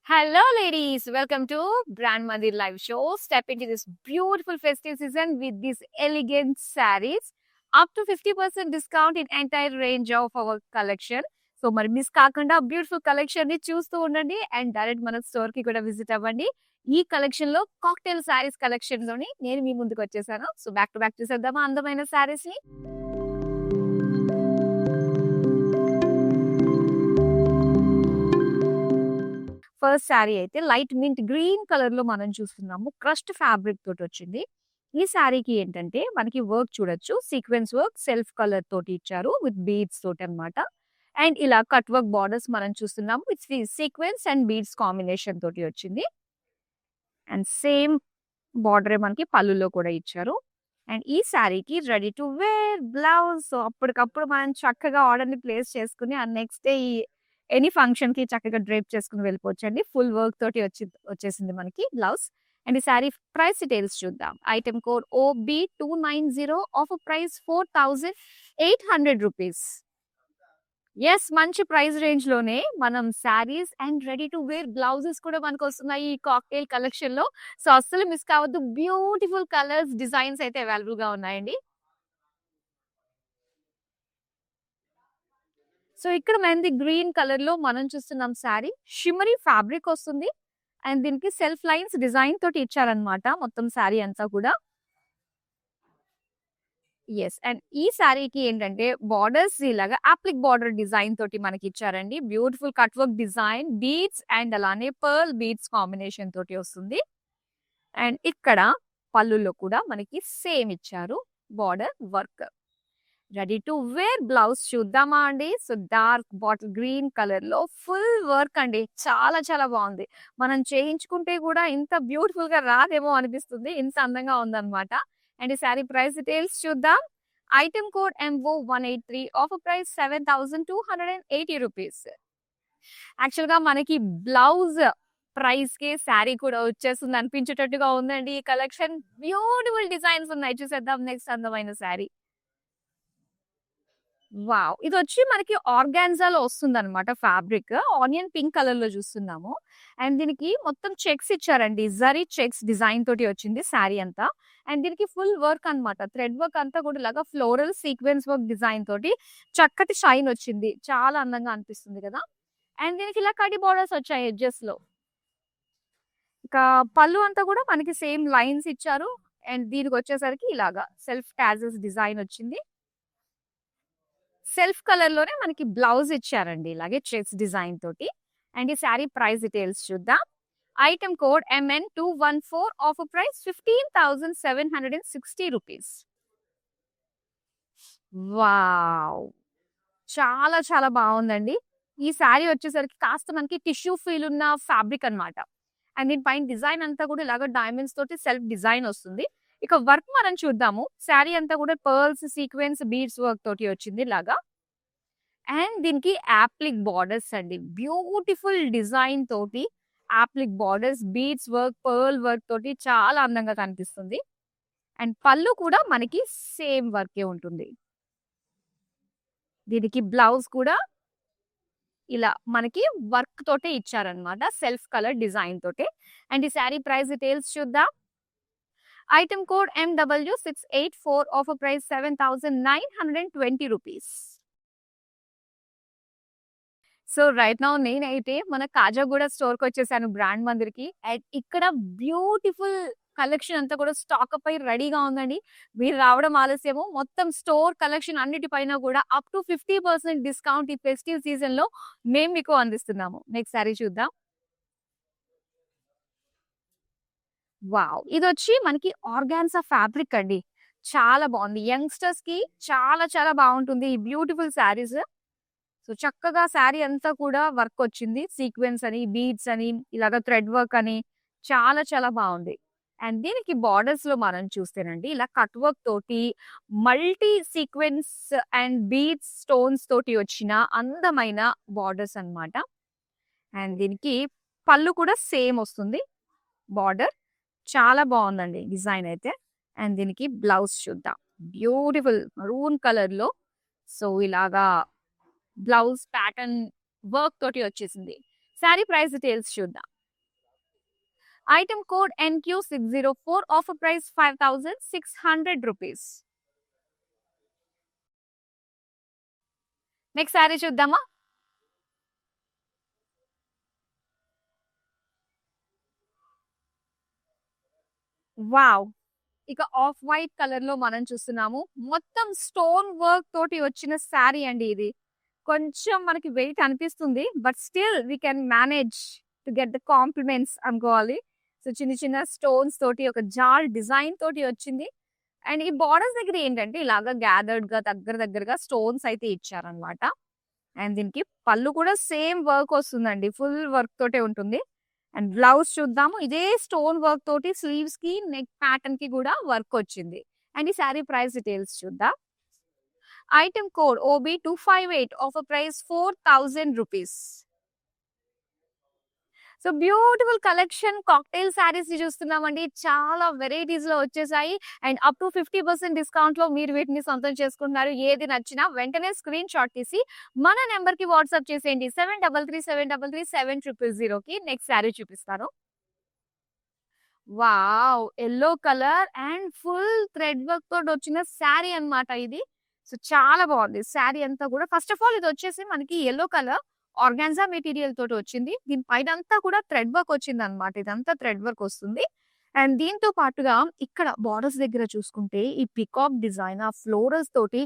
Hello, ladies. Welcome to Brand Mandir Live Show. Step into this beautiful festive season with these elegant sarees. Up to 50% discount in entire range of our collection. So మరి miss కాకుండా beautiful collection ని చూస్తూ ఉండండి and direct మన store కి కూడా visit అవ్వండి. ఈ కలెక్షన్ లో కాక్టైల్ సారీస్ కలెక్షన్ లోని నేను మీ ముందుకు వచ్చేసాను. సో బ్యాక్ టు బ్యాక్ చూసేద్దామా అందమైన సారీస్ ని. ఫస్ట్ శారీ అయితే లైట్ మింట్ గ్రీన్ కలర్ లో మనం చూస్తున్నాము. క్రస్ట్ ఫ్యాబ్రిక్ తోటి వచ్చింది. ఈ శారీకి ఏంటంటే మనకి వర్క్ చూడొచ్చు, సీక్వెన్స్ వర్క్ సెల్ఫ్ కలర్ తోటి ఇచ్చారు విత్ బీడ్స్ తోటి అన్నమాట. అండ్ ఇలా కట్ వర్క్ బార్డర్స్ మనం చూస్తున్నాము with sequence and beads combination తోటి వచ్చింది. అండ్ సేమ్ బార్డర్ మనకి పళ్ళులో కూడా ఇచ్చారు. అండ్ ఈ శారీకి ready to wear blouse. So అప్పటికప్పుడు మనం చక్కగా ఆర్డర్ ని ప్లేస్ చేసుకుని ఆ నెక్స్ట్ డే ఎనీ ఫంక్షన్ కి చక్కగా డ్రేప్ చేసుకుని వెళ్ళిపోవచ్చండి. ఫుల్ వర్క్ తోటి వచ్చేసింది మనకి బ్లౌజ్. అండ్ ఈ శారీ ప్రైస్ డీటెయిల్స్ చూద్దాం. Item code OB290, offer price 4800 rupees. Yes, మంచి ప్రైస్ రేంజ్ లోనే మనం saris and ready to wear blouses కూడా మనకు వస్తున్నాయి ఈ కాక్టైల్ కలెక్షన్ లో. సో అస్సలు మిస్ కావద్దు. బ్యూటిఫుల్ కలర్స్, డిజైన్స్ అయితే అవైలబుల్ గా ఉన్నాయండి. సో ఇక్కడ మెహందీ గ్రీన్ కలర్ లో మనం చూస్తున్నాం శారీ. షిమరీ ఫ్యాబ్రిక్ వస్తుంది అండ్ దీనికి సెల్ఫ్ లైన్స్ డిజైన్ తోటి ఇచ్చారనమాట మొత్తం శారీ అంతా కూడా. ఎస్, అండ్ ఈ శారీకి ఏంటంటే బార్డర్స్ ఇలాగా అప్లిక్ బార్డర్ డిజైన్ తోటి మనకి ఇచ్చారండి. Beautiful cut work design, beads and అలానే పర్ల్ బీడ్స్ కాంబినేషన్ తోటి వస్తుంది. అండ్ ఇక్కడ పళ్ళులో కూడా మనకి సేమ్ ఇచ్చారు border work. Ready to wear blouse చూద్దామా అండి. So dark bottle green colour లో ఫుల్ వర్క్ అండి. చాలా చాలా బాగుంది. మనం చేయించుకుంటే కూడా ఇంత బ్యూటిఫుల్ గా రాదేమో అనిపిస్తుంది, ఇంత అందంగా ఉందన్నమాట. అండ్ ఈ శారీ ప్రైస్ డీటెయిల్స్ చూద్దాం. Item code MO183, offer price 7280 rupees. Actual గా మనకి బ్లౌజ్ ప్రైస్ కి శారీ కూడా వచ్చేస్తుంది అనిపించేటట్టుగా ఉందండి ఈ కలెక్షన్. బ్యూటిఫుల్ డిజైన్స్ ఉన్నాయి. చూసేద్దాం నెక్స్ట్ అందమైన శారీ. వావ్! ఇదొచ్చి మనకి ఆర్గాన్జాలో వస్తుందన్నమాట ఫ్యాబ్రిక్. ఆనియన్ పింక్ కలర్ లో చూస్తున్నాము. అండ్ దీనికి మొత్తం చెక్స్ ఇచ్చారండి. జరీ చెక్స్ డిజైన్ తోటి వచ్చింది శారీ అంతా. అండ్ దీనికి ఫుల్ వర్క్ అన్నమాట. థ్రెడ్ వర్క్ అంతా కూడా ఇలాగా ఫ్లోరల్ సీక్వెన్స్ వర్క్ డిజైన్ తోటి చక్కటి షైన్ వచ్చింది. చాలా అందంగా అనిపిస్తుంది కదా. అండ్ దీనికి ఇలా కడి బార్డర్స్ వచ్చాయి ఎడ్జెస్ లో. ఇక పళ్ళు అంతా కూడా మనకి సేమ్ లైన్స్ ఇచ్చారు. అండ్ దీనికి వచ్చేసరికి ఇలాగా సెల్ఫ్ టాజెస్ డిజైన్ వచ్చింది. సెల్ఫ్ కలర్ లోనే మనకి బ్లౌజ్ ఇచ్చారండి ఇలాగే చెక్స్ డిజైన్ తోటి. అండ్ ఈ శారీ ప్రైస్ డీటెయిల్స్ చూద్దాం. Item code MN214, offer price 15760 rupees. Wow! చాలా చాలా బాగుందండి. ఈ శారీ వచ్చేసరికి కాస్త మనకి టిష్యూ ఫీల్ ఉన్న ఫ్యాబ్రిక్ అన్నమాట. అండ్ దీని పైన డిజైన్ అంతా కూడా ఇలాగ డైమండ్స్ తోటి సెల్ఫ్ డిజైన్ వస్తుంది. ఇక వర్క్ మనం చూద్దాము. శారీ అంతా కూడా పర్ల్స్ సీక్వెన్స్ బీడ్స్ వర్క్ తోటి వచ్చింది ఇలాగా. అండ్ దీనికి యాప్లిక్ బార్డర్స్ అండి. బ్యూటిఫుల్ డిజైన్ తోటి appliqué borders, beads work, pearl work తోటి చాలా అందంగా కనిపిస్తుంది. అండ్ పళ్ళు కూడా మనకి సేమ్ వర్కే ఉంటుంది. దీనికి బ్లౌజ్ కూడా ఇలా మనకి వర్క్ తోటే ఇచ్చారనమాట, సెల్ఫ్ కలర్ డిజైన్ తోటే. అండ్ ఈ శారీ ప్రైస్ డీటెయిల్స్ చూద్దాం. Item code MW684, offer price 7920 rupees. So right now నేనైతే మన కాజాగూడ స్టోర్ కి వచ్చేసాను, బ్రాండ్ మందిర్ కి. అండ్ ఇక్కడ బ్యూటిఫుల్ కలెక్షన్ అంతా కూడా స్టాక్ అప్ అయి రెడీగా ఉందండి. మీరు రావడం ఆలస్యము. మొత్తం స్టోర్ కలెక్షన్ అన్నిటిపైన కూడా అప్ టు 50% డిస్కౌంట్ ఈ ఫెస్టివ్ సీజన్ లో మేము మీకు అందిస్తున్నాము. నెక్స్ట్ సారీ చూద్దాం. వావ్! ఇదొచ్చి మనకి ఆర్గాన్జా ఫ్యాబ్రిక్ అండి. చాలా బాగుంది. యంగ్స్టర్స్ కి చాలా చాలా బాగుంటుంది ఈ బ్యూటిఫుల్ శారీస్. సో చక్కగా శారీ అంతా కూడా వర్క్ వచ్చింది. సీక్వెన్స్ అని, బీడ్స్ అని, ఇలాగ థ్రెడ్ వర్క్ అని చాలా చాలా బాగుంది. అండ్ దీనికి బార్డర్స్ లో మనం చూస్తేనండి ఇలా కట్ వర్క్ తోటి multi sequence and beads stones తోటి వచ్చిన అందమైన బార్డర్స్ అన్నమాట. అండ్ దీనికి పళ్ళు కూడా సేమ్ వస్తుంది బార్డర్. చాలా బాగుందండి డిజైన్ అయితే. అండ్ దీనికి బ్లౌజ్ చూద్దాం. బ్యూటిఫుల్ మరూన్ కలర్ లో సో ఇలాగా బ్లౌజ్ ప్యాటర్న్ వర్క్ తోటి వచ్చేసింది. శారీ ప్రైస్ డీటెయిల్స్ చూద్దాం. Item code NQ604, offer price 5600 rupees. Next sari చూద్దామా? వావ్! ఇక ఆఫ్ వైట్ కలర్ లో మనం చూస్తున్నాము. మొత్తం స్టోన్ వర్క్ తోటి వచ్చిన శారీ అండి ఇది. కొంచెం మనకి వెయిట్ అనిపిస్తుంది. But still we can manage to get the compliments అనుకోవాలి. సో చిన్న చిన్న స్టోన్స్ తోటి ఒక జాల్ డిజైన్ తోటి వచ్చింది. అండ్ ఈ బార్డర్స్ దగ్గర ఏంటంటే ఇలాగా గ్యాదర్డ్ గా దగ్గరగా స్టోన్స్ అయితే ఇచ్చారనమాట. అండ్ దీనికి పళ్ళు కూడా సేమ్ వర్క్ వస్తుందండి. ఫుల్ వర్క్ తోటే ఉంటుంది. అండ్ బ్లౌజ్ చూద్దాము. ఇదే స్టోన్ వర్క్ తోటి స్లీవ్స్ కి నెక్ ప్యాటర్న్ కి కూడా వర్క్ వచ్చింది. అండ్ ఈ శారీ ప్రైస్ డీటెయిల్స్ చూద్దాం. Item code OB258, offer price 4000 rupees. So beautiful collection cocktail saris ని చూస్తున్నామండి. చాలా వెరైటీస్ లో వచ్చేసాయి. అండ్ అప్ టు 50% డిస్కౌంట్ లో మీరు వీటిని సొంతం చేసుకుంటున్నారు. ఏది నచ్చినా వెంటనే స్క్రీన్ షాట్ తీసి మన నెంబర్ కి వాట్సాప్ చేసేయండి. 7337337000 కి. నెక్స్ట్ శారీ చూపిస్తాను. Wow! Yellow colour and full thread work తోటి వచ్చిన శారీ అన్నమాట ఇది. సో చాలా బాగుంది శారీ అంతా కూడా. ఫస్ట్ ఆఫ్ ఆల్ ఇది వచ్చేసి మనకి యెల్లో కలర్ ఆర్గాన్జా మెటీరియల్ తోటి వచ్చింది. దీని పైన అంతా కూడా థ్రెడ్ వర్క్ వచ్చింది అనమాట. ఇదంతా థ్రెడ్ వర్క్ వస్తుంది. అండ్ దీంతో పాటుగా ఇక్కడ బార్డర్స్ దగ్గర చూసుకుంటే ఈ పికాక్ డిజైన్ ఆ ఫ్లోరల్స్ తోటి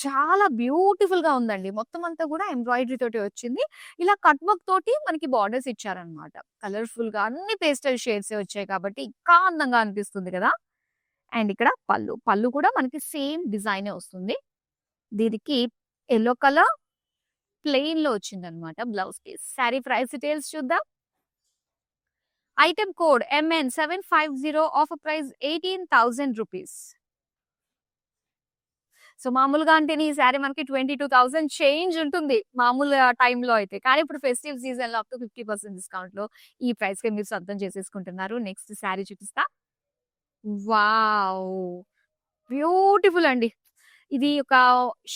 చాలా బ్యూటిఫుల్ గా ఉందండి. మొత్తం అంతా కూడా ఎంబ్రాయిడరీ తోటి వచ్చింది. ఇలా కట్ వర్క్ తోటి మనకి బార్డర్స్ ఇచ్చారనమాట. కలర్ఫుల్ గా అన్ని పేస్టల్ షేడ్స్ వచ్చాయి కాబట్టి ఇంకా అందంగా అనిపిస్తుంది కదా. అండ్ ఇక్కడ పళ్ళు కూడా మనకి సేమ్ డిజైన్ వస్తుంది. దీనికి ఎల్లో కలర్ ప్లెయిన్ లో వచ్చిందనమాట blouse piece. Sari price details చూద్దాం. Item code MN750, offer price 18,000 rupees. So మామూలుగా అంటే ఈ శారీ మనకి 22,000 చేంజ్ ఉంటుంది మామూలు టైంలో అయితే. కానీ ఇప్పుడు ఫెస్టివ్ సీజన్ లో అప్ టు 50% డిస్కౌంట్ లో ఈ ప్రైస్ కి మీరు సొంతం చేసేసుకుంటున్నారు. నెక్స్ట్ శారీ చూపిస్తా. వావ్! బ్యూటిఫుల్ అండి. ఇది ఒక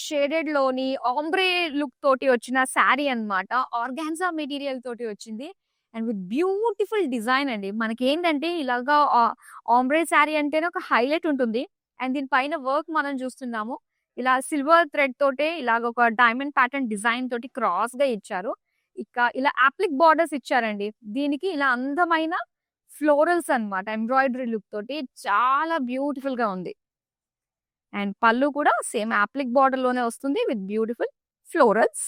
షేడెడ్ లోని ఆంబ్రే లుక్ తోటి వచ్చిన శారీ అన్నమాట. ఆర్గాన్జా మెటీరియల్ తోటి వచ్చింది. అండ్ విత్ బ్యూటిఫుల్ డిజైన్ అండి. మనకేంటంటే ఇలాగా ఆంబ్రే శారీ అంటేనే ఒక హైలైట్ ఉంటుంది. అండ్ దీని పైన వర్క్ మనం చూస్తున్నాము. ఇలా సిల్వర్ థ్రెడ్ తోటే ఇలాగ ఒక డైమండ్ ప్యాటర్న్ డిజైన్ తోటి క్రాస్ గా ఇచ్చారు. ఇక ఇలా అప్లిక్ బార్డర్స్ ఇచ్చారండి. దీనికి ఇలా అందమైన ఫ్లోరల్స్ అన్నమాట. ఎంబ్రాయిడరీ లుక్ తోటి చాలా బ్యూటిఫుల్ గా ఉంది. అండ్ పళ్ళు కూడా సేమ్ అప్లిక్ బార్డర్ లోనే వస్తుంది విత్ బ్యూటిఫుల్ ఫ్లోరల్స్.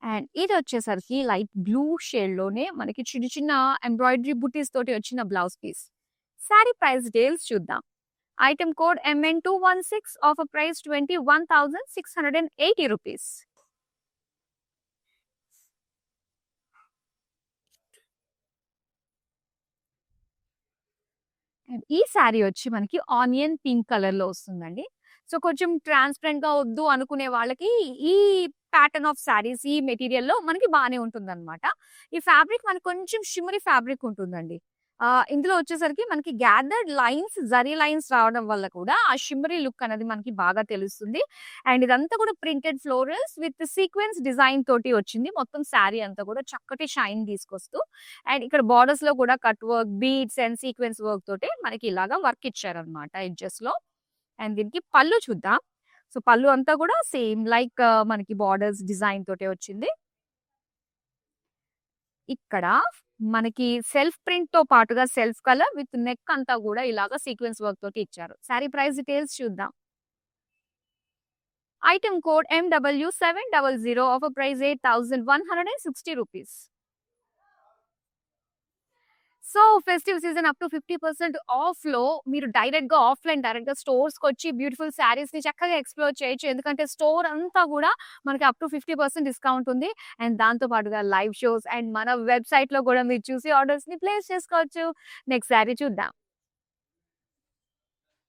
అండ్ ఇది వచ్చేసరికి లైట్ బ్లూ షేడ్ లోనే మనకి చిన్న చిన్న ఎంబ్రాయిడరీ బుటీస్ తోటి వచ్చిన blouse piece. Sari price details చూద్దాం. Item code MN216, offer price 21,680 rupees. And ఈ శారీ వచ్చి మనకి ఆనియన్ పింక్ కలర్ లో వస్తుందండి. సో కొంచెం ట్రాన్స్పరెంట్ గా వద్దు అనుకునే వాళ్ళకి ఈ ప్యాటర్న్ ఆఫ్ శారీస్ ఈ మెటీరియల్ లో మనకి బాగానే ఉంటుందన్నమాట. ఈ ఫ్యాబ్రిక్ మనకి కొంచెం షిమ్మరీ ఫ్యాబ్రిక్ ఉంటుందండి. ఇందులో వచ్చేసరికి మనకి గ్యాదర్డ్ లైన్స్, జరీ లైన్స్ రావడం వల్ల కూడా ఆ షిమ్మరీ లుక్ అనేది మనకి బాగా తెలుస్తుంది. అండ్ ఇదంతా కూడా printed florals with sequence design తోటి వచ్చింది. మొత్తం శారీ అంతా కూడా చక్కటి షైన్ తీసుకొస్తూ అండ్ ఇక్కడ బార్డర్స్ లో కూడా cut work, beads and sequence work తోటి మనకి ఇలాగా వర్క్ ఇచ్చారనమాట ఎడ్జెస్ లో. అండ్ దీనికి పళ్ళు చూద్దాం. సో పళ్ళు అంతా కూడా సేమ్ లైక్ మనకి బార్డర్స్ డిజైన్ తోటే వచ్చింది. ఇక్కడ మనకి సెల్ఫ్ ప్రింట్ తో పాటుగా సెల్ఫ్ కలర్ విత్ నెక్ అంతా కూడా ఇలాగా సీక్వెన్స్ వర్క్ తోటి ఇచ్చారు. శారీ ప్రైస్ డీటెయిల్స్ చూద్దాం. Item code MW700, offer price 8,160 rupees. So festive season up to 50% of లో మీరు డైరెక్ట్ గా స్టోర్స్ కి వచ్చి బ్యూటిఫుల్ శారీస్ ని చక్కగా ఎక్స్ప్లోర్ చేయొచ్చు. ఎందుకంటే స్టోర్ అంతా కూడా మనకి అప్ టు 50% డిస్కౌంట్ ఉంది. అండ్ దాంతో పాటుగా లైవ్ షోస్ అండ్ మన వెబ్సైట్ లో కూడా మీరు చూసి ఆర్డర్స్ ని ప్లేస్ చేసుకోవచ్చు. నెక్స్ట్ శారీ చూద్దాం.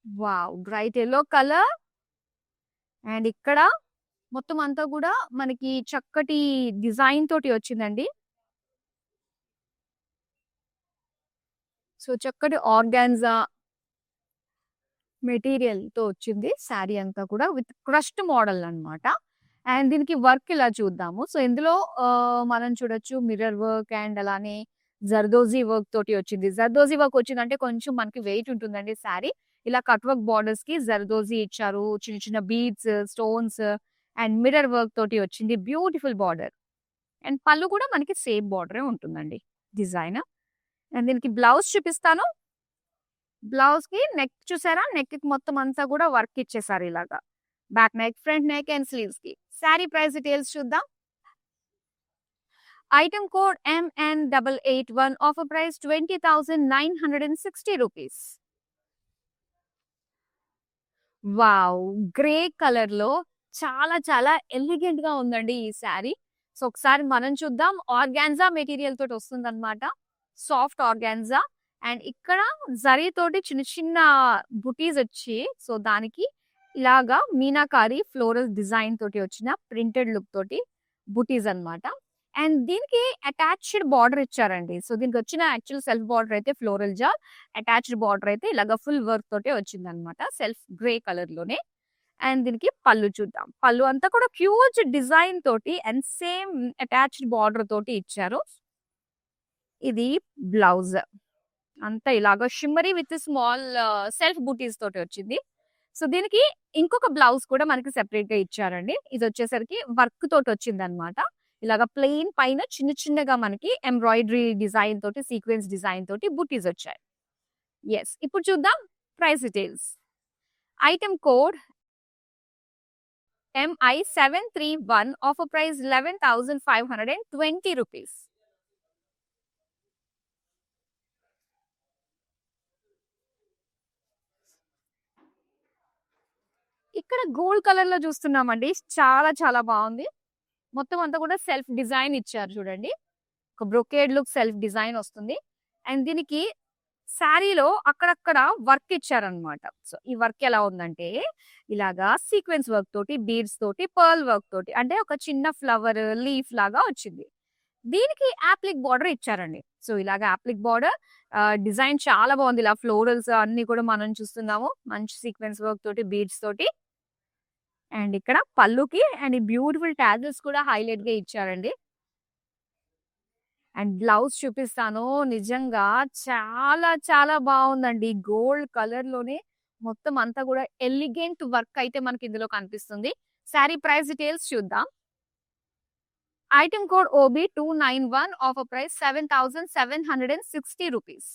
Wow! Bright yellow colour. And ఇక్కడ మొత్తం అంతా కూడా మనకి చక్కటి డిజైన్ తోటి వచ్చిందండి. సో చక్కటి ఆర్గాన్జా మెటీరియల్ తో వచ్చింది శారీ అంతా కూడా విత్ క్రష్డ్ మోడల్ అన్నమాట. అండ్ దీనికి వర్క్ ఇలా చూద్దాము. సో, ఇందులో మనం చూడొచ్చు మిర్రర్ వర్క్ అండ్ అలానే జర్దోజీ వర్క్ తోటి వచ్చింది. జర్దోజీ వర్క్ వచ్చిందంటే కొంచెం మనకి వెయిట్ ఉంటుందండి శారీ. ఇలా కట్ వర్క్ బోర్డర్స్‌కి జర్దోజీ ఇచ్చారు. చిన్న చిన్న beads, stones and mirror work తోటి వచ్చింది. Beautiful border. అండ్ పళ్ళు కూడా మనకి సేమ్ బోర్డరే ఉంటుందండి డిజైన్. అండ్ దీనికి బ్లౌజ్ చూపిస్తాను. బ్లౌజ్‌కి నెక్ చూసారా? నెక్‌కి మొత్తం అంతా కూడా వర్క్ ఇచ్చేసారు ఇలాగా. Back neck, front neck and స్లీవ్స్‌కి. శారీ ప్రైస్ డీటెయిల్స్ చూద్దాం. Item code MN881 offer price 20,960 rupees. Wow! Grey కలర్‌లో చాలా చాలా ఎలిగెంట్‌గా ఉందండి ఈ శారీ. సో, ఒకసారి మనం చూద్దాం. ఆర్గాన్జా మెటీరియల్ తోటి వస్తుందన్నమాట. సాఫ్ట్ ఆర్గాన్జా అండ్ ఇక్కడ జరీ తోటి చిన్న చిన్న బుటీస్ వచ్చి సో, దానికి ఇలాగా మీనాకారి ఫ్లోరల్ డిజైన్ తోటి వచ్చిన ప్రింటెడ్ లుక్ తోటి బుటీస్ అన్నమాట. అండ్ దీనికి అటాచ్డ్ బార్డర్ ఇచ్చారండి. సో, దీనికొచ్చిన యాక్చువల్ సెల్ఫ్ బార్డర్ అయితే ఫ్లోరల్ జాల్. అటాచ్డ్ బార్డర్ అయితే ఇలాగ ఫుల్ వర్క్ తోటే వచ్చిందన్నమాట. సెల్ఫ్ గ్రే కలర్‌లోనే. అండ్ దీనికి పళ్ళు చూద్దాం. పళ్ళు అంతా కూడా హ్యూజ్ డిజైన్ తోటి అండ్ సేమ్ అటాచ్డ్ బార్డర్ తోటి ఇచ్చారు. ఇది బ్లౌజ్. అంతా ఇలాగ షిమ్మరీ విత్ స్మాల్ సెల్ఫ్ బూటీస్ తోటి వచ్చింది. సో, దీనికి ఇంకొక బ్లౌజ్ కూడా మనకి సెపరేట్‌గా ఇచ్చారండి. ఇదొచ్చేసరికి వర్క్ తోటి వచ్చిందన్నమాట. ఇలాగ ప్లెయిన్ పైన చిన్న చిన్నగా మనకి ఎంబ్రాయిడరీ డిజైన్ తోటి, సీక్వెన్స్ డిజైన్ తోటి బూటీస్ వచ్చాయి. యెస్. ఇప్పుడు చూద్దాం price details. Item code MI731 offer price 11,520 rupees. ఇక్కడ గోల్డ్ కలర్‌లో చూస్తున్నామండి. చాలా చాలా బావుంది. మొత్తం అంతా కూడా సెల్ఫ్ డిజైన్ ఇచ్చారు చూడండి. ఒక బ్రొకేడ్ లుక్ సెల్ఫ్ డిజైన్ వస్తుంది. అండ్ దీనికి శారీలో అక్కడక్కడ వర్క్ ఇచ్చారనమాట. సో, ఈ వర్క్ ఎలా ఉందంటే ఇలాగా సీక్వెన్స్ వర్క్ తోటి, బీడ్స్ తోటి, పర్ల్ వర్క్ తోటి అంటే ఒక చిన్న ఫ్లవర్, లీఫ్ లాగా వచ్చింది. దీనికి యాప్లిక్ బార్డర్ ఇచ్చారండి. సో, ఇలాగ యాప్లిక్ బార్డర్ డిజైన్ చాలా బాగుంది. ఇలా ఫ్లోరల్స్ అన్ని కూడా మనం చూస్తున్నాము. మంచి సీక్వెన్స్ వర్క్ తోటి, బీడ్స్ తోటి. అండ్ ఇక్కడ పళ్ళుకి అండ్ ఈ బ్యూటిఫుల్ టాజిల్స్ కూడా హైలైట్‌గా ఇచ్చారండి. అండ్ బ్లౌజ్ చూపిస్తాను. నిజంగా చాలా చాలా బావుందండి. గోల్డ్ కలర్‌లోనే మొత్తం అంతా కూడా ఎలిగెంట్ వర్క్ అయితే మనకి ఇందులో కనిపిస్తుంది. శారీ ప్రైస్ డీటెయిల్స్ చూద్దాం. Item code OB291 offer price 7,760 rupees.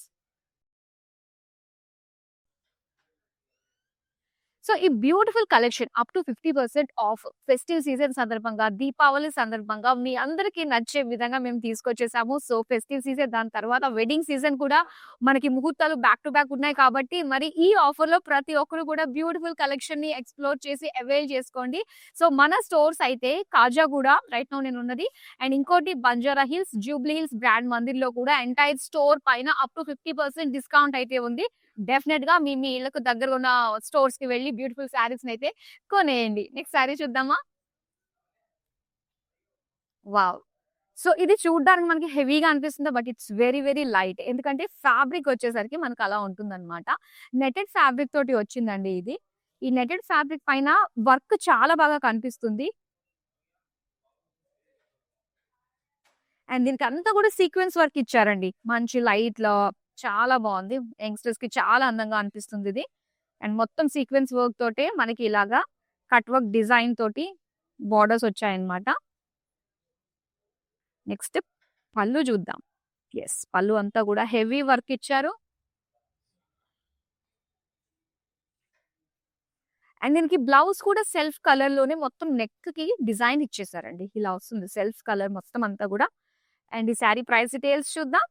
So, ఈ beautiful collection up to 50% off festive season సందర్భంగా, దీపావళి సందర్భంగా మీ అందరికీ నచ్చే విధంగా మేము తీసుకొచ్చేసాము. సో, ఫెస్టివ్ సీజన్ దాని తర్వాత వెడ్డింగ్ సీజన్ కూడా మనకి ముహూర్తాలు బ్యాక్ టు బ్యాక్ ఉన్నాయి కాబట్టి మరి ఈ ఆఫర్‌లో ప్రతి ఒక్కరు కూడా బ్యూటిఫుల్ కలెక్షన్‌ని ఎక్స్‌ప్లోర్ చేసి అవైల్ చేసుకోండి. సో, మన స్టోర్స్ అయితే కాజాగూడ రైట్ నౌ నేనున్నది. అండ్ ఇంకోటి బంజారా హిల్స్, జూబ్లీ హిల్స్ బ్రాండ్ మందిర్‌లో కూడా ఎంటైర్ స్టోర్ పైన అప్ టు 50% డిస్కౌంట్ అయితే ఉంది. డెఫినిట్‌గా మీ మీ ఇళ్ళకు దగ్గరగా ఉన్న స్టోర్స్‌కి వెళ్లి బ్యూటిఫుల్ శారీస్‌నైతే కొనేయండి. నెక్స్ట్ శారీ చూద్దామా? వావ్! సో, ఇది చూడ్డానికి మనకి హెవీగా అనిపిస్తుంది. But it's very very light. ఎందుకంటే ఫ్యాబ్రిక్ వచ్చేసరికి మనకు అలా ఉంటుందన్నమాట. నెట్టెడ్ ఫ్యాబ్రిక్ తోటి వచ్చిందండి ఇది. ఈ నెట్టెడ్ ఫ్యాబ్రిక్ పైన వర్క్ చాలా బాగా కనిపిస్తుంది. అండ్ దీనికంతా కూడా సీక్వెన్స్ వర్క్ ఇచ్చారండి. మంచి లైట్‌లో చాలా బావుంది. యంగ్‌స్టర్స్‌కి చాలా అందంగా అనిపిస్తుందిది. అండ్ మొత్తం సీక్వెన్స్ వర్క్ తోటే మనకి ఇలాగా కట్ వర్క్ డిజైన్ తోటి బోర్డర్స్ వచ్చాయన్నమాట. నెక్స్ట్ పళ్ళు చూద్దాం. యెస్. పళ్ళు అంతా కూడా హెవీ వర్క్ ఇచ్చారు. అండ్ దీనికి బ్లౌజ్ కూడా సెల్ఫ్ కలర్‌లోనే మొత్తం నెక్‌కి డిజైన్ ఇచ్చేసారండి. ఇలా వస్తుంది సెల్ఫ్ కలర్ మొత్తం అంతా కూడా. అండ్ ఈ శారీ ప్రైస్ డీటెయిల్స్ చూద్దాం.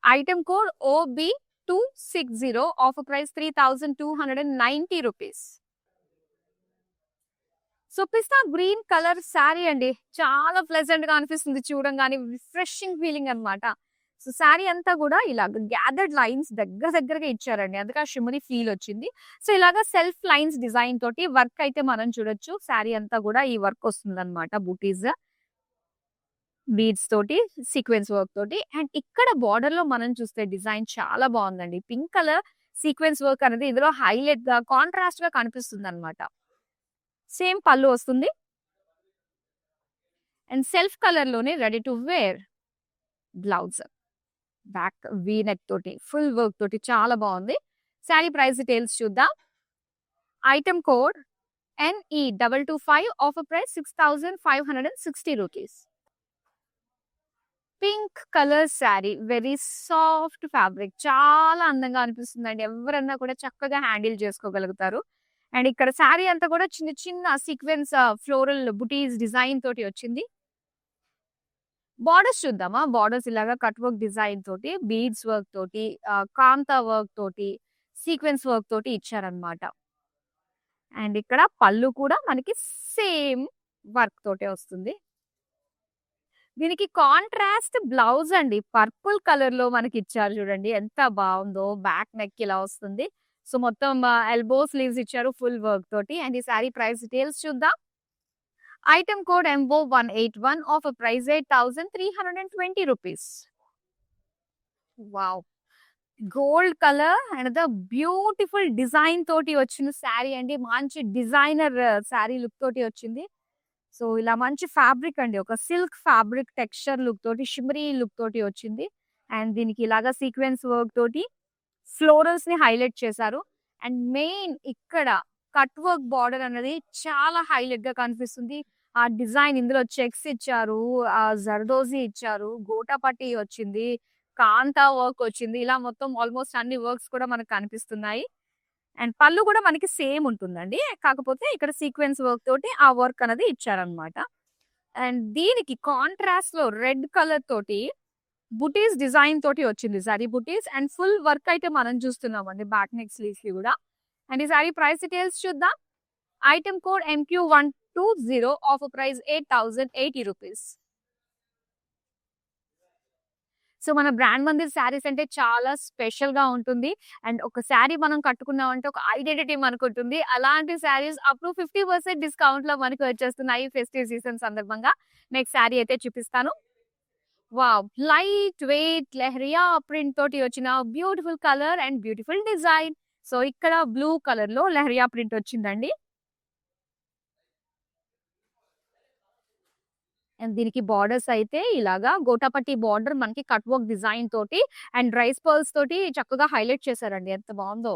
Item code OB260 offer price 3,290 rupees. So, pista green colour sari అండి. చాలా ప్లెజెంట్‌గా అనిపిస్తుంది చూడంగానే. రిఫ్రెషింగ్ ఫీలింగ్ అన్నమాట. సో, శారీ అంతా కూడా ఇలాగ గ్యాదర్డ్ లైన్స్ దగ్గర దగ్గరగా ఇచ్చారండి. అందుకే ఆ షిమ్మరీ ఫీల్ వచ్చింది. సో, ఇలాగ సెల్ఫ్ లైన్స్ డిజైన్ తోటి వర్క్ అయితే మనం చూడొచ్చు. శారీ అంతా కూడా ఈ వర్క్ వస్తుందన్నమాట. బూటీస్, బీడ్స్ తోటి, సీక్వెన్స్ వర్క్ తోటి. అండ్ ఇక్కడ బోర్డర్‌లో మనం చూస్తే డిజైన్ చాలా బావుందండి. పింక్ కలర్ సీక్వెన్స్ వర్క్ అనేది ఇందులో హైలైట్‌గా కాంట్రాస్ట్‌గా కనిపిస్తుందన్నమాట. సేమ్ పళ్ళు వస్తుంది. అండ్ సెల్ఫ్ కలర్ లోనే ready to wear blouse. Back V neck తోటి ఫుల్ వర్క్ తోటి చాలా బాగుంది. శారీ ప్రైస్ డీటెయిల్స్ చూద్దాం. Item code NE225, offer price 6,560 rupees. Pink colour sari, very soft fabric, చాలా అందంగా అనిపిస్తుందండి. ఎవరన్నా కూడా చక్కగా హ్యాండిల్ చేసుకోగలుగుతారు. అండ్ ఇక్కడ శారీ అంతా కూడా చిన్న చిన్న సీక్వెన్స్ ఫ్లోరల్ బుటీస్ డిజైన్ తోటి వచ్చింది. బార్డర్స్ చూద్దామా. బార్డర్స్ ఇలాగా కట్ వర్క్ డిజైన్ తోటి, బీడ్స్ వర్క్ తోటి, కాంతా వర్క్ తోటి, సీక్వెన్స్ వర్క్ తోటి ఇచ్చారనమాట. అండ్ ఇక్కడ పళ్ళు కూడా మనకి సేమ్ వర్క్ తోటే వస్తుంది. దీనికి కాంట్రాస్ట్ బ్లౌజ్ అండి. పర్పుల్ కలర్ లో మనకి ఇచ్చారు చూడండి, ఎంత బాగుందో. బ్యాక్ నెక్ ఇలా వస్తుంది. సో మొత్తం ఎల్బో స్లీవ్స్ ఇచ్చారు ఫుల్ వర్క్ తోటి. అండ్ ఈ సారీ ప్రైస్ డీటెయిల్స్ చూద్దాం. Item code MO181, offer price 8,320 rupees. Wow, gold colour and the beautiful design తోటి వచ్చిన శారీ అండి. మంచి డిజైనర్ శారీ లుక్ తోటి వచ్చింది. సో ఇలా మంచి ఫ్యాబ్రిక్ అండి, ఒక సిల్క్ ఫ్యాబ్రిక్ టెక్స్చర్ లుక్ తోటి, షిమరీ లుక్ తోటి వచ్చింది. అండ్ దీనికి ఇలాగా సీక్వెన్స్ వర్క్ తోటి ఫ్లోరల్స్ ని హైలైట్ చేశారు. అండ్ మెయిన్ ఇక్కడ కట్ వర్క్ బార్డర్ అనేది చాలా హైలైట్ గా కనిపిస్తుంది. ఆ డిజైన్ ఇందులో చెక్స్ ఇచ్చారు, ఆ జర్దోజీ ఇచ్చారు, గోటాపట్టి వచ్చింది, కాంతా వర్క్ వచ్చింది. ఇలా మొత్తం ఆల్మోస్ట్ అన్ని వర్క్స్ కూడా మనకు కనిపిస్తున్నాయి. అండ్ పళ్ళు కూడా మనకి సేమ్ ఉంటుందండి. కాకపోతే ఇక్కడ సీక్వెన్స్ వర్క్ తోటి ఆ వర్క్ అనేది ఇచ్చారనమాట. అండ్ దీనికి కాంట్రాస్ట్ లో రెడ్ కలర్ తోటి బుటీస్ డిజైన్ తోటి వచ్చింది sorry buttis. And full work అయితే మనం చూస్తున్నామండి బ్యాక్ నెక్ స్లీవ్స్ కి కూడా. అండ్ ఈ సారీ ప్రైస్ డీటెయిల్స్ చూద్దాం. Item code MQ120, offer price 8,080 rupees. So మన బ్రాండ్ మందిర్ శారీస్ అంటే చాలా స్పెషల్ గా ఉంటుంది. అండ్ ఒక శారీ మనం కట్టుకున్నామంటే ఒక ఐడెంటిటీ మనకు ఉంటుంది. అలాంటి శారీస్ అప్ టు 50% డిస్కౌంట్ లో మనకు వచ్చేస్తున్నాయి ఫెస్టివ్ సీజన్ సందర్భంగా. నెక్స్ట్ శారీ అయితే చూపిస్తాను. Wow, light weight leheriya print తోటి వచ్చిన beautiful colour and beautiful design. So ఇక్కడ బ్లూ కలర్ లో లెహరియా ప్రింట్ వచ్చిందండి. అండ్ దీనికి బార్డర్స్ అయితే ఇలాగా గోటాపట్టి బార్డర్ మనకి కట్ వర్క్ డిజైన్ తోటి అండ్ రైస్ పర్ల్స్ తోటి చక్కగా హైలైట్ చేశారండి, ఎంత బాగుందో.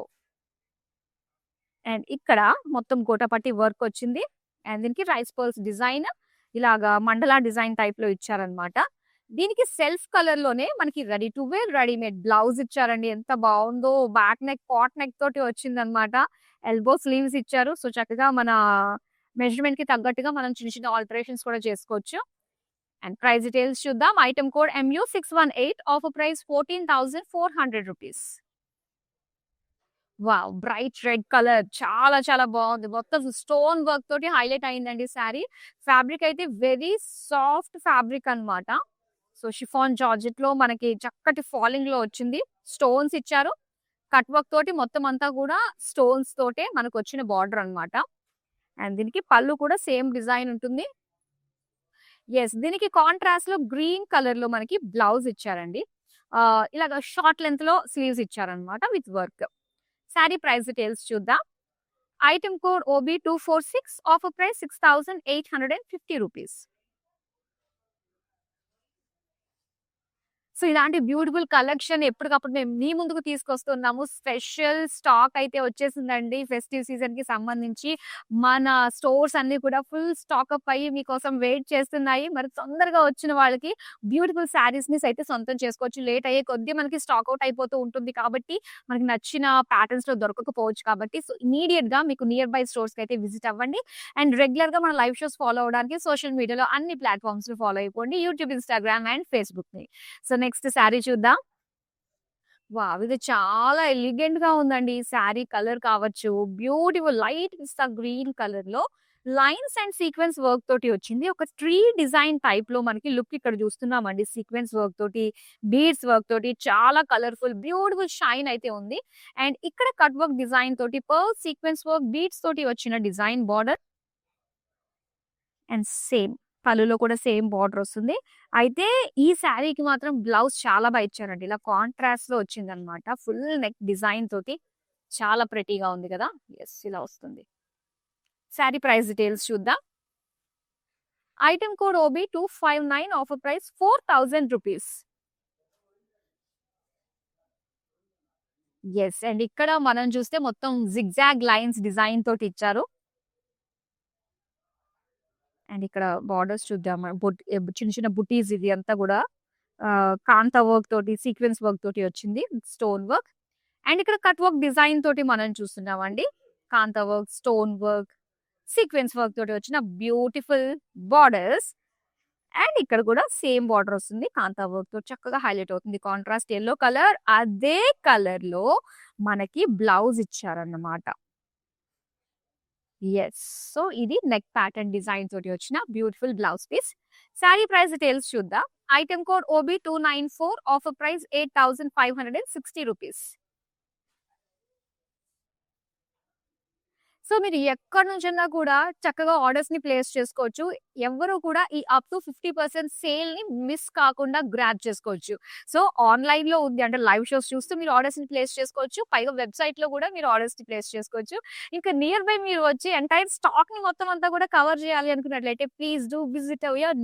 అండ్ ఇక్కడ మొత్తం గోటాపట్టి వర్క్ వచ్చింది. అండ్ దీనికి రైస్ పర్ల్స్ డిజైన్ ఇలాగా మండలా డిజైన్ టైప్ లో ఇచ్చారనమాట. దీనికి సెల్ఫ్ కలర్ లోనే మనకి ready to wear readymade blouse ఇచ్చారండి, ఎంత బాగుందో. బ్యాక్ నెక్ కాట్ నెక్ తోటి వచ్చింది అనమాట. ఎల్బో స్లీవ్స్ ఇచ్చారు. సో చక్కగా మన మెజర్మెంట్ కి తగ్గట్టుగా మనం చిన్న చిన్న ఆల్టరేషన్స్ కూడా చేసుకోవచ్చు. అండ్ ప్రైస్ డీటెయిల్స్ చూద్దాం. Item code MU618, offer price 14,400 rupees. Wow, bright red colour, చాలా చాలా బాగుంది. మొత్తం స్టోన్ వర్క్ తోటి హైలైట్ అయిందండి శారీ. ఫ్యాబ్రిక్ అయితే వెరీ సాఫ్ట్ ఫ్యాబ్రిక్ అన్నమాట. సో షిఫాన్ జార్జెట్ లో మనకి చక్కటి ఫాలింగ్ లో వచ్చింది. స్టోన్స్ ఇచ్చారు, కట్ వర్క్ తోటి మొత్తం అంతా కూడా స్టోన్స్ తోటే మనకు వచ్చిన బార్డర్ అన్నమాట. అండ్ దీనికి పళ్ళు కూడా సేమ్ డిజైన్ ఉంటుంది. ఎస్, దీనికి కాంట్రాస్ట్ లో గ్రీన్ కలర్ లో మనకి బ్లౌజ్ ఇచ్చారండి. ఇలాగ షార్ట్ లెంత్ లో స్లీవ్స్ ఇచ్చారనమాట with work. Sari price details చూద్దాం. Item code OB246, offer price 6,850 rupees. So ఇలాంటి బ్యూటిఫుల్ కలెక్షన్ ఎప్పటికప్పుడు మేము మీ ముందుకు తీసుకొస్తున్నాము. స్పెషల్ స్టాక్ అయితే వచ్చేసిందండి ఫెస్టివ్ సీజన్ కి సంబంధించి. మన స్టోర్స్ అన్ని కూడా ఫుల్ స్టాక్ అప్ అయ్యి మీకోసం వెయిట్ చేస్తున్నాయి. మరి తొందరగా వచ్చిన వాళ్ళకి బ్యూటిఫుల్ శారీస్ ని అయితే సొంతం చేసుకోవచ్చు. లేట్ అయ్యే కొద్దీ మనకి స్టాక్ అవుట్ అయిపోతూ ఉంటుంది కాబట్టి మనకి నచ్చిన ప్యాటర్న్స్ లో దొరకకపోవచ్చు. కాబట్టి సో ఇమీడియట్ గా మీకు నియర్ బై స్టోర్స్ కి అయితే విజిట్ అవ్వండి. అండ్ రెగ్యులర్ గా మన లైవ్ షోస్ ఫాలో అవడానికి సోషల్ మీడియాలో అన్ని ప్లాట్ఫామ్స్ ఫాలో అయిపోండి, యూట్యూబ్, ఇన్స్టాగ్రామ్ అండ్ ఫేస్బుక్ ని. సో నెక్స్ట్ శారీ చూద్దాం. వావ్, ఇది చాలా ఎలిగెంట్ గా ఉందండి. ఈ శారీ కలర్ కావచ్చు, బ్యూటిఫుల్ లైట్ పిస్తా గ్రీన్ కలర్ లో లైన్స్ అండ్ సీక్వెన్స్ వర్క్ తోటి వచ్చింది. ఒక ట్రీ డిజైన్ టైప్ లో మనకి లుక్ ఇక్కడ చూస్తున్నామండి. సీక్వెన్స్ వర్క్ తోటి, బీడ్స్ వర్క్ తోటి చాలా కలర్ఫుల్ బ్యూటిఫుల్ షైన్ అయితే ఉంది. అండ్ ఇక్కడ కట్ వర్క్ డిజైన్ తోటి పర్ల్ సీక్వెన్స్ వర్క్ బీడ్స్ తోటి వచ్చిన డిజైన్ బార్డర్. అండ్ సేమ్ పళ్ళులో కూడా సేమ్ బార్డర్ వస్తుంది. అయితే ఈ శారీకి మాత్రం బ్లౌజ్ చాలా బాగా ఇచ్చారండి. ఇలా కాంట్రాస్ట్ లో వచ్చింది అనమాట. ఫుల్ నెక్ డిజైన్ తోటి చాలా ప్రెటీగా ఉంది కదా. ఎస్, ఇలా వస్తుంది. శారీ ప్రైస్ డీటెయిల్స్ చూద్దాం. Item code OB 259, offer price 4000 rupees. Yes. And ఇక్కడ మనం చూస్తే మొత్తం జిగ్‌జాగ్ లైన్స్ డిజైన్ తోటి ఇచ్చారు. అండ్ ఇక్కడ బార్డర్స్ చూద్దాం. చిన్న చిన్న బుటీస్ ఇది అంతా గూడా కాంతా వర్క్ తోటి, సీక్వెన్స్ వర్క్ తోటి వచ్చింది. Stone work. అండ్ ఇక్కడ కట్ వర్క్ డిజైన్ తోటి మనం చూస్తున్నామండి. Kantha work, stone work, sequence work తోటి వచ్చిన బ్యూటిఫుల్ బార్డర్స్. అండ్ ఇక్కడ కూడా సేమ్ బార్డర్ వస్తుంది. కాంతా వర్క్ తో చక్కగా హైలైట్ అవుతుంది. Contrast yellow colour. అదే కలర్ లో మనకి బ్లౌజ్ ఇచ్చారన్నమాట. యెస్. సో ఇది నెక్ ప్యాటర్న్ డిజైన్ తోటి వచ్చిన beautiful blouse piece. Sari price details చూద్దాం. Item code OB 294, offer price 8560 rupees. So మీరు ఎక్కడి నుంచైనా కూడా చక్కగా ఆర్డర్స్ ని ప్లేస్ చేసుకోవచ్చు. ఎవ్వరు కూడా ఈ అప్ టు 50% సేల్ ని మిస్ కాకుండా గ్రాబ్ చేసుకోవచ్చు. సో ఆన్‌లైన్ లో ఉంది అంటే లైవ్ షోస్ చూస్తూ మీరు ఆర్డర్స్ ని ప్లేస్ చేసుకోవచ్చు. పైగా వెబ్‌సైట్ లో కూడా మీరు ఆర్డర్స్ ని ప్లేస్ చేసుకోవచ్చు. ఇంకా నియర్ బై మీరు వచ్చి ఎంటైర్ స్టాక్ ని మొత్తం అంతా కూడా కవర్ చేయాలి అనుకున్నట్లయితే please do visit your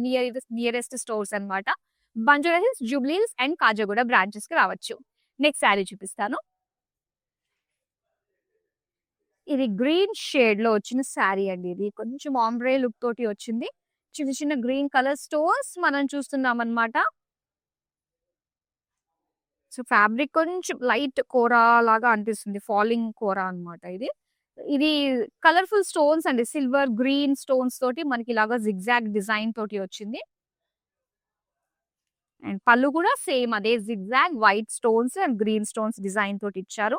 nearest stores అన్నమాట. బంజారా హిల్స్, జూబ్లీ హిల్స్ అండ్ కాజాగూడ బ్రాంచెస్ కి రావచ్చు. నెక్స్ట్ శారీ చూపిస్తాను. ఇది గ్రీన్ షేడ్ లో వచ్చిన శారీ అండి. ఇది కొంచెం ఆంబ్రే లుక్ తోటి వచ్చింది. చిన్న చిన్న గ్రీన్ కలర్ స్టోన్స్ మనం చూస్తున్నాం అన్నమాట. సో ఫ్యాబ్రిక్ కొంచెం లైట్ కోరా లాగా అనిపిస్తుంది. ఫాలింగ్ కోరా అన్నమాట ఇది. ఇది కలర్ఫుల్ స్టోన్స్ అండి. సిల్వర్, గ్రీన్ స్టోన్స్ తోటి మనకి ఇలాగా జిగ్‌జాగ్ డిజైన్ తోటి వచ్చింది. అండ్ పళ్ళు కూడా సేమ్ అదే zigzag white stones and green stones design తోటి ఇచ్చారు.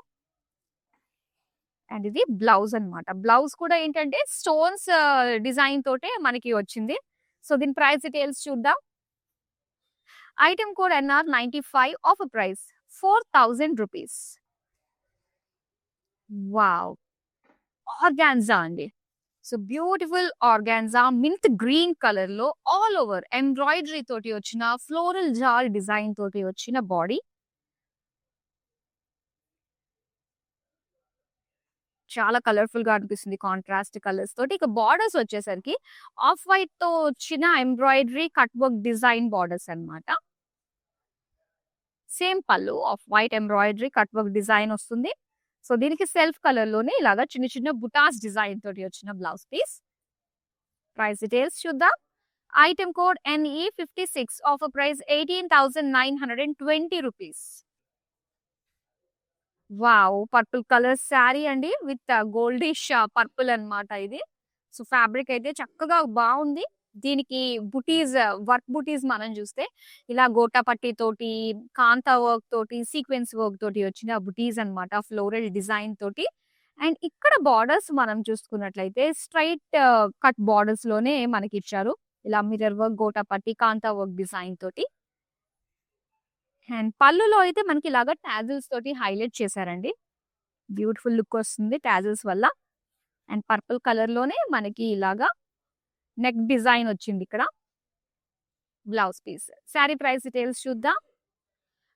అండ్ ఇది బ్లౌజ్ అన్నమాట. బ్లౌజ్ కూడా ఏంటంటే స్టోన్స్ డిజైన్ తోటే మనకి వచ్చింది. సో దీని ప్రైస్ డీటెయిల్స్ చూద్దాం. Item code NR95, offer price 4000 rupees. Wow! Organza అండి. So beautiful organza mint green colour లో ఆల్ ఓవర్ ఎంబ్రాయిడరీ తోటి వచ్చిన ఫ్లోరల్ జాల్ డిజైన్ తోటి వచ్చిన బాడీ. చాలా కలర్‌ఫుల్ గా అనిపిస్తుంది కాంట్రాస్ట్ కలర్స్ తోటి. ఇక బార్డర్స్ వచ్చేసరికి ఆఫ్ వైట్ తో వచ్చిన embroidery cut work design borders అన్నమాట. సేమ్ పళ్ళు off white embroidery cut work design వస్తుంది. సో దీనికి సెల్ఫ్ కలర్ లోనే ఇలాగా చిన్న చిన్న బుటాస్ డిజైన్ తోటి వచ్చిన బ్లౌజ్ పీస్. ప్రైస్ డీటెయిల్స్ చూద్దాం. Item code NE56, offer price 18,920 rupees. Wow! Purple colour sari అండి విత్ గోల్డిష్ పర్పుల్ అన్నమాట ఇది. సో ఫ్యాబ్రిక్ అయితే చక్కగా బావుంది. దీనికి బుటీస్ వర్క్ బుటీస్ మనం చూస్తే ఇలా గోటా పట్టీ తోటి, కాంతా వర్క్ తోటి, సీక్వెన్స్ వర్క్ తోటి వచ్చిన బుటీస్ అన్నమాట. ఫ్లోరల్ డిజైన్ తోటి. అండ్ ఇక్కడ బార్డర్స్ మనం చూసుకున్నట్లయితే స్ట్రెయిట్ కట్ బార్డర్స్ లోనే మనకిచ్చారు. ఇలా mirror work, gota patti, kantha work design తోటి. అండ్ పళ్ళులో అయితే మనకి ఇలాగా టాజిల్స్ తోటి హైలైట్ చేశారండి. బ్యూటిఫుల్ లుక్ వస్తుంది టాజిల్స్ వల్ల. అండ్ పర్పుల్ కలర్ లోనే మనకి ఇలాగా నెక్ డిజైన్ వచ్చింది ఇక్కడ. Blouse piece. Sari price details చూద్దాం.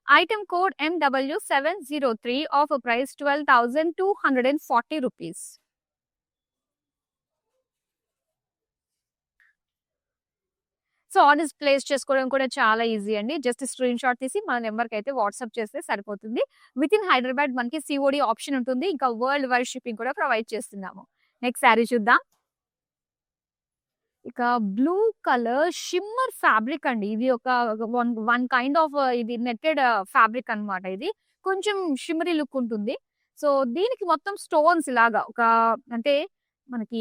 Item code MW703, offer price 12,240 rupees. So orders place చేసుకోవడం కూడా చాలా ఈజీ అండి. జస్ట్ స్క్రీన్ షాట్ తీసి మన నెంబర్‌కి అయితే వాట్సాప్ చేస్తే సరిపోతుంది. విత్ ఇన్ హైదరాబాద్ మనకి COD ఆప్షన్ ఉంటుంది. ఇంకా వరల్డ్ వైడ్ షిప్పింగ్ కూడా ప్రొవైడ్ చేస్తున్నాము. నెక్స్ట్ శారీ చూద్దాం. ఇక బ్లూ కలర్ షిమ్మర్ ఫ్యాబ్రిక్ అండి. ఇది ఒక వన్ కైండ్ ఆఫ్ ఇది నెట్టెడ్ ఫ్యాబ్రిక్ అన్నమాట ఇది. కొంచెం షిమ్మరీ లుక్ ఉంటుంది. సో దీనికి మొత్తం స్టోన్స్ ఇలాగా ఒక అంటే మనకి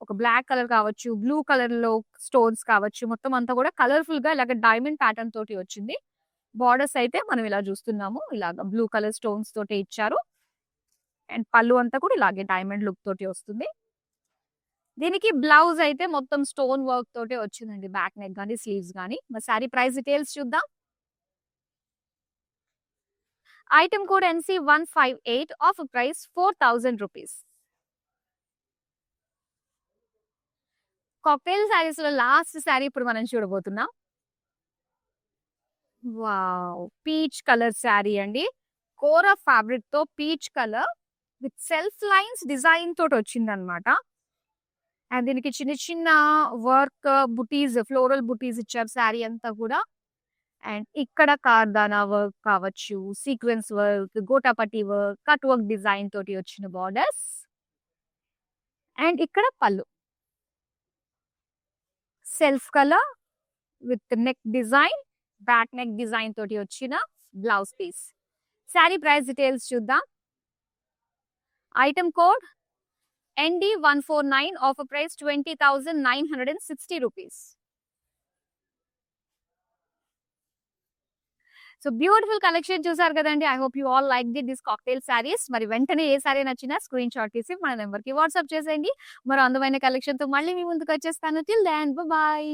ఒక బ్లాక్ కలర్ కావచ్చు, బ్లూ కలర్‌లో స్టోన్స్ కావచ్చు. మొత్తం అంతా కూడా కలర్‌ఫుల్‌గా ఇలాగ డైమండ్ ప్యాటర్న్ తోటి వచ్చింది. బార్డర్స్ అయితే మనం ఇలా చూస్తున్నాము. ఇలాగ బ్లూ కలర్ స్టోన్స్ తోటి ఇచ్చారు. అండ్ పళ్ళు అంతా కూడా ఇలాగే డైమండ్ లుక్ తోటి వస్తుంది. దీనికి బ్లౌజ్ అయితే మొత్తం స్టోన్ వర్క్ తోటే వచ్చిందండి. బ్యాక్ నెక్ గాని, స్లీవ్స్ గాని. మరి సారీ ప్రైస్ డీటెయిల్స్ చూద్దాం. Item code NC158, offer price 4000 rupees. Cocktail saris లో లాస్ట్ సారీ ఇప్పుడు మనం చూడబోతున్నాం. వావ్! పీచ్ కలర్ సారీ అండి. కోరా ఫ్యాబ్రిక్ తో peach colour with self lines design తోటి వచ్చిందన్నమాట. అండ్ దీనికి చిన్న చిన్న వర్క్ బుటీస్, ఫ్లోరల్ బుటీస్ ఇచ్చారు శారీ అంతా కూడా. అండ్ ఇక్కడ కార్దానా వర్క్ కావచ్చు, sequence work, gota patti work, cut work design తోటి వచ్చిన బార్డర్స్. అండ్ ఇక్కడ పళ్ళు self colour with neck design, back neck design తోటి వచ్చిన blouse piece. Sari price details చూద్దాం. Item code ND149, offer price 20,960 rupees. So beautiful collection చూసారు కదండి. I hope you all like this cocktail saris. మరి వెంటనే ఏ సారీ నచ్చినా స్క్రీన్ షాట్ తీసి మన నెంబర్ కి వాట్సాప్ చేసేయండి. మరో అందమైన కలెక్షన్ తో మళ్ళీ మీ ముందుకు వచ్చేస్తాను. Till then bye.